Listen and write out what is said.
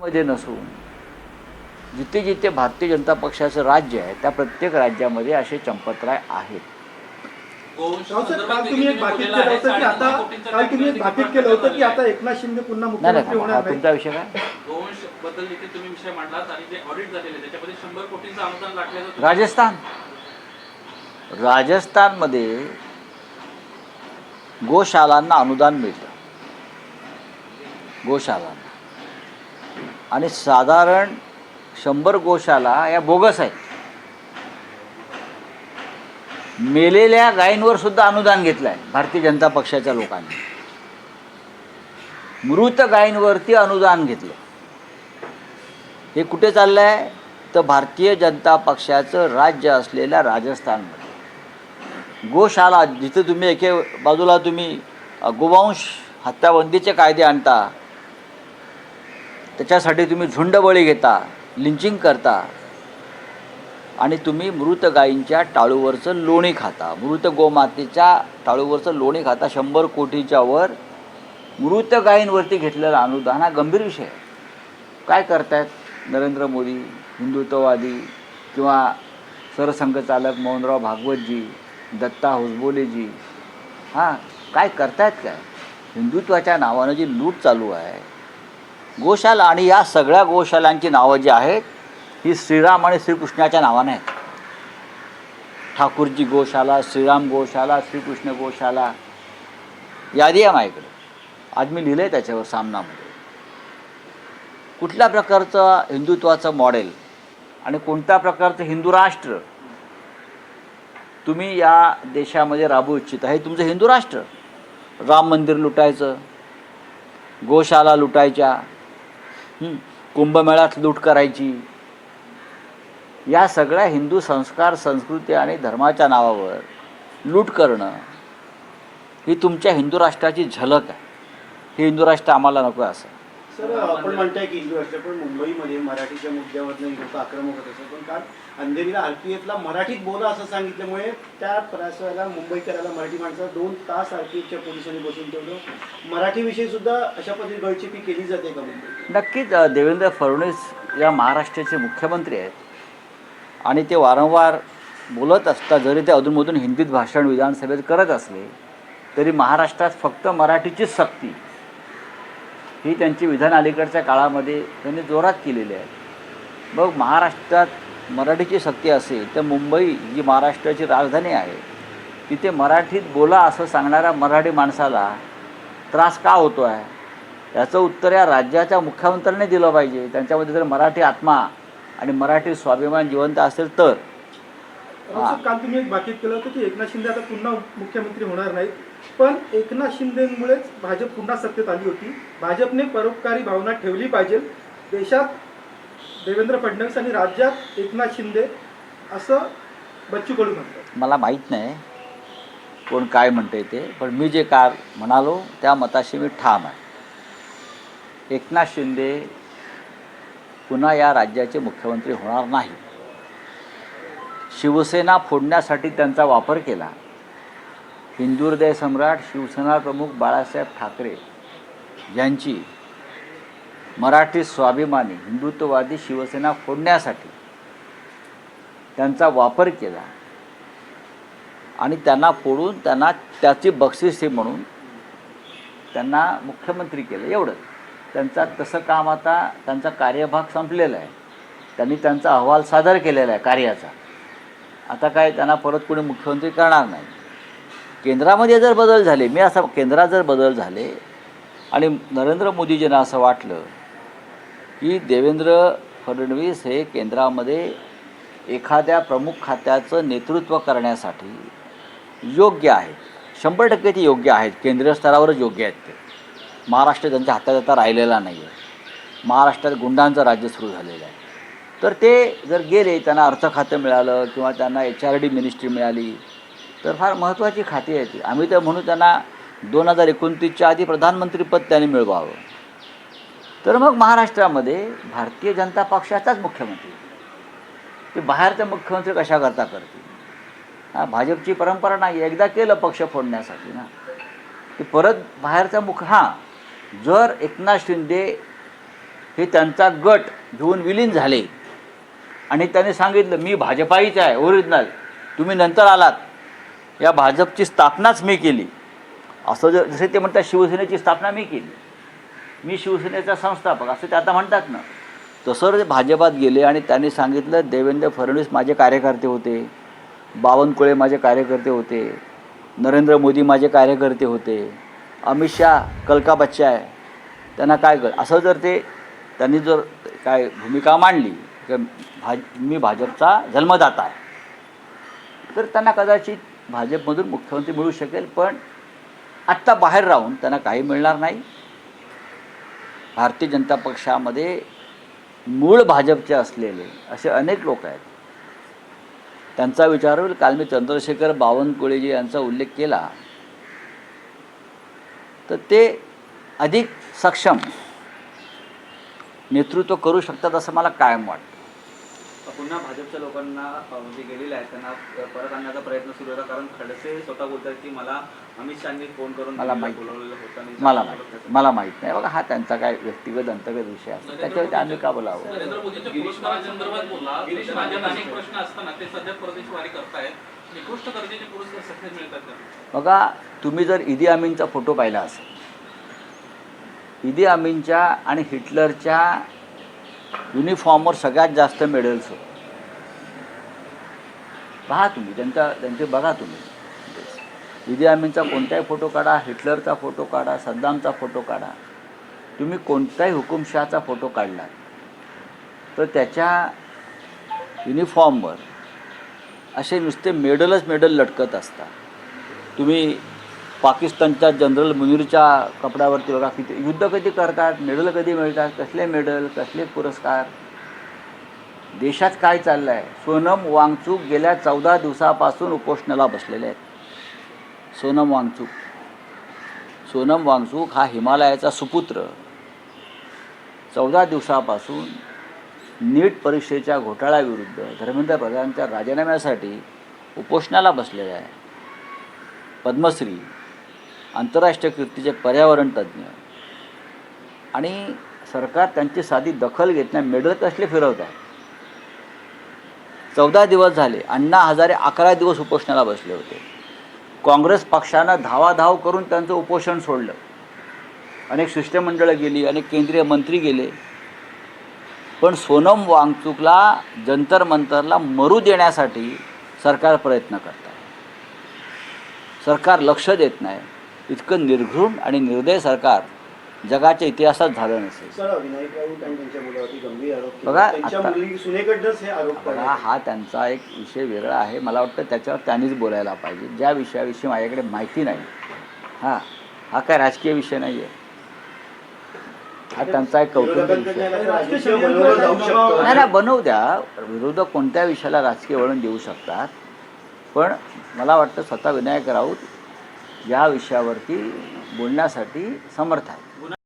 मध्ये नसून जिथे जिथे भारतीय जनता पक्षाचं राज्य आहे त्या प्रत्येक राज्यामध्ये असे चंपतराय आहेत. काल तुम्ही एक भाकीत केलं होतं की आता एकनाथ शिंदे पुन्हा मुख्यमंत्री होणार नाही. तुमचा विषय काय? गोवंश बद्दल देखील तुम्ही विषय मांडलात आणि जे ऑडिट झालेले त्याच्यामध्ये 100 कोटींचं अनुदान लागल्याचं राजस्थानमध्ये गोशालांना अनुदान मिळतं, गोशालांना, आणि साधारण 100 गोशाला या बोगस आहेत. मेलेल्या गायींवर सुद्धा अनुदान घेतलं आहे भारतीय जनता पक्षाच्या लोकांनी. मृत गायींवरती अनुदान घेतलं. हे कुठे चाललं आहे तर भारतीय जनता पक्षाचं राज्य असलेल्या राजस्थानमध्ये गोशाला, जिथे तुम्ही एके बाजूला तुम्ही गोवंश हत्याबंदीचे कायदे आणता, त्याच्यासाठी तुम्ही झुंडबळी घेता, लिंचिंग करता, आणि तुम्ही मृत गायींच्या टाळूवरचं लोणी खाता, मृत गोमातेच्या टाळूवरचं लोणी खाता. 100 कोटीच्या वर मृत गायींवरती घेतलेलं अनुदान हा गंभीर विषय आहे. काय करतायत नरेंद्र मोदी, हिंदुत्ववादी किंवा सरसंघचालक मोहनराव भागवतजी, दत्ता होसबोलेजी, हां काय करतायत? काय हिंदुत्वाच्या नावानं जी लूट चालू आहे गोशाला, आणि या सगळ्या गोशालांची नावं जी आहेत ही श्रीराम आणि श्रीकृष्णाच्या नावाने आहेत. ठाकूरजी गोशाला, श्रीराम गोशाला, श्रीकृष्ण गोशाला, यादी आहे माझ्याकडे. आज मी लिहिलं आहे त्याच्यावर सामनामध्ये. कुठल्या प्रकारचं हिंदुत्वाचं मॉडेल आणि कोणत्या प्रकारचं हिंदू राष्ट्र तुम्ही या देशामध्ये राबवू इच्छिता, हे तुमचं हिंदू राष्ट्र. राम मंदिर लुटायचं, गोशाला लुटायच्या, कुंभमेळ्यात लूट करायची, या सगळ्या हिंदू संस्कार, संस्कृती आणि धर्माच्या नावावर लूट करणं ही तुमच्या हिंदू राष्ट्राची झलक आहे. हे हिंदू राष्ट्र आम्हाला नको आहे असं. सर, आपण म्हणताय की हिंदू राष्ट्र, पण मुंबईमध्ये मराठीच्या मुद्द्यावर लोक आक्रमक होत असतात. पण काल अंधेरीला आरपीएफला मराठीत बोला असं सांगितल्यामुळे त्या प्रयासाला मुंबईकराला, मराठी माणसाला 2 तास आरपीएफच्या पोलिसांनी बसून ठेवलं. मराठीविषयी सुद्धा अशा पद्धतीने गळचेपी केली जाते का मुंबईत? नक्कीच. देवेंद्र फडणवीस या महाराष्ट्राचे मुख्यमंत्री आहेत आणि ते वारंवार बोलत असतात. जरी ते अधूनमधून हिंदीत भाषण विधानसभेत करत असले तरी महाराष्ट्रात फक्त मराठीचीच सक्ती ही त्यांची विधान अलीकडच्या काळामध्ये त्यांनी जोरात केलेली आहे. मग महाराष्ट्रात मराठीची सक्ती असेल तर मुंबई जी महाराष्ट्राची राजधानी आहे तिथे मराठीत बोला असं सांगणाऱ्या मराठी माणसाला त्रास का होतो आहे याचं उत्तर या राज्याच्या मुख्यमंत्र्यांनी दिलं पाहिजे. त्यांच्यामध्ये जर मराठी आत्मा आणि मराठी स्वाभिमान जिवंत असेल तर. काल तुम्ही एक भाकीत केलं होतं की एकनाथ शिंदे आता पुन्हा मुख्यमंत्री होणार नाहीत, पण एकनाथ शिंदेमुळेच भाजप पुन्हा सत्तेत आली होती. भाजपने परोपकारी भावना ठेवली पाहिजे. देशात देवेंद्र फडणवीस आणि राज्यात एकनाथ शिंदे असं बच्चू कडू म्हणतात. मला माहीत नाही कोण काय म्हणते ते, पण मी जे काल म्हणालो त्या मताशी मी ठाम आहे. एकनाथ शिंदे पुन्हा या राज्याचे मुख्यमंत्री होणार नाही. शिवसेना फोडण्यासाठी त्यांचा वापर केला. हिंदू हृदय सम्राट शिवसेना प्रमुख बाळासाहेब ठाकरे यांची मराठी स्वाभिमानी हिंदुत्ववादी शिवसेना फोडण्यासाठी त्यांचा वापर केला आणि त्यांना फोडून त्यांना त्याची बक्षीस म्हणून त्यांना मुख्यमंत्री केलं. एवढंच. त्यांचा तसं काम, आता त्यांचा कार्यभाग संपलेला आहे. त्यांनी त्यांचा अहवाल सादर केलेला आहे कार्याचा. आता काय त्यांना परत कोणी मुख्यमंत्री करणार नाही. केंद्रामध्ये जर बदल झाले, मी असं केंद्रात जर बदल झाले आणि नरेंद्र मोदीजींना असं वाटलं की देवेंद्र फडणवीस हे केंद्रामध्ये एखाद्या प्रमुख खात्याचं नेतृत्व करण्यासाठी योग्य आहेत, 100% ते योग्य आहेत, केंद्रीय स्तरावरच योग्य आहेत ते. महाराष्ट्र त्यांच्या हातात आता राहिलेला नाही आहे. महाराष्ट्रात गुंडांचं राज्य सुरू झालेलं आहे. तर ते जर गेले, त्यांना अर्थ खातं मिळालं किंवा त्यांना HRD मिनिस्ट्री मिळाली तर फार महत्त्वाची खाती आहेत ती. आम्ही तर म्हणू त्यांना 2029च्या आधी प्रधानमंत्रीपद त्यांनी मिळवावं. तर मग महाराष्ट्रामध्ये भारतीय जनता पक्षाचाच मुख्यमंत्री, ते बाहेरचे मुख्यमंत्री कशा करता करतील? भाजपची परंपरा नाही. एकदा केलं पक्ष फोडण्यासाठी ना, की परत बाहेरचा जर एकनाथ शिंदे हे त्यांचा गट घेऊन विलीन झाले आणि त्यांनी सांगितलं मी भाजपाईच आहे ओरिजिनल, तुम्ही नंतर आलात, या भाजपची स्थापनाच मी केली. असं जसे ते म्हणतात शिवसेनेची स्थापना मी केली, मी शिवसेनेचा संस्थापक असं ते आता म्हणतात ना, तसं ते भाजपात गेले आणि त्यांनी सांगितलं देवेंद्र फडणवीस माझे कार्यकर्ते होते, बावनकुळे माझे कार्यकर्ते होते, नरेंद्र मोदी माझे कार्यकर्ते होते, अमित शहा कलका बच्चा आहे, त्यांना काय असं जर ते त्यांनी जर काय भूमिका मांडली की मी भाजपचा जन्मदाता आहे, तर त्यांना कदाचित भाजपमधून मुख्यमंत्री मिळू शकेल. पण आत्ता बाहेर राहून त्यांना काही मिळणार नाही. भारतीय जनता पक्षामध्ये मूळ भाजपचे असलेले असे अनेक लोक आहेत, त्यांचा विचार होईल. काल मी चंद्रशेखर बावनकुळेजी यांचा उल्लेख केला, तर ते अधिक सक्षम नेतृत्व करू शकतात असं मला कायम वाटतं. पुन्हा भाजपच्या लोकांना जे गेलेले आहेत त्यांना परत आणण्याचा प्रयत्न सुरू होता, कारण खडसे स्वतः बोलतात की मला अमित शहानी फोन करून मला बोलवलेलं होतं आणि मला माहीत नाही बघा, हा त्यांचा काय व्यक्तिगत अंतर्गत विषय असतो, त्याच्यावरती आम्ही का बोलावं. नरेंद्र मोदींच्या पुरस्कारासंदर्भात बोलला, राज्यात अनेक प्रश्न असताना ते सध्या परदेश वारी करतायत, निकृष्ट दर्जाचे पुरस्कार सध्या मिळतात का? बघा, तुम्ही जर ईदी अमीनचा फोटो पाहिला असेल, ईदी अमीनच्या आणि हिटलरच्या युनिफॉर्मवर सगळ्यात जास्त मेडल्स होते. पहा तुम्ही त्यांचे बघा तुम्ही, ईदी अमीनचा कोणताही फोटो काढा, हिटलरचा फोटो काढा, सद्दामचा फोटो काढा, तुम्ही कोणत्याही हुकुमशहाचा फोटो काढला तर त्याच्या युनिफॉर्मवर असे नुसते मेडल लटकत असतात. तुम्ही पाकिस्तानच्या जनरल मुनीरच्या कपड्यावरती बघा, किती युद्ध कधी करतात, मेडल कधी मिळतात, कसले मेडल, कसले पुरस्कार. देशात काय चाललं आहे, सोनम वांगचूक गेल्या 14 दिवसापासून उपोषणाला बसलेले आहेत. सोनम वांगचूक हा हिमालयाचा सुपुत्र 14 दिवसापासून नीट परीक्षेच्या घोटाळ्याविरुद्ध धर्मेंद्र प्रधानच्या राजीनाम्यासाठी उपोषणाला बसलेला आहे. पद्मश्री, आंतरराष्ट्रीय कीर्तीचे पर्यावरण तज्ज्ञ, आणि सरकार त्यांची साधी दखल घेत नाही, मेडल कसले फिरवत आहे. 14 दिवस झाले, अण्णा हजारे 11 दिवस उपोषणाला बसले होते. काँग्रेस पक्षानं धावाधाव करून त्यांचं उपोषण सोडलं. अनेक शिष्टमंडळं गेली, अनेक केंद्रीय मंत्री गेले, पण सोनम वांगचूकला जंतर मंतरला मरू देण्यासाठी सरकार प्रयत्न करत आहे. सरकार लक्ष देत नाही. इतकं निर्घृण आणि निर्दय सरकार जगाच्या इतिहासात झालं नसेल. बघा, हा त्यांचा एक विषय वेगळा आहे, मला वाटतं त्याच्यावर त्यांनीच बोलायला पाहिजे, ज्या विषयाविषयी माझ्याकडे माहिती नाही. हा काय राजकीय विषय नाही आहे, हा त्यांचा एक कौटुंबिक विषय नाही. बनवू द्या, विरोधक कोणत्या विषयाला राजकीय वळण देऊ शकतात, पण मला वाटतं स्वतः विनायक राऊत या विषयावरती बोलण्यासाठी समर्थ आहे.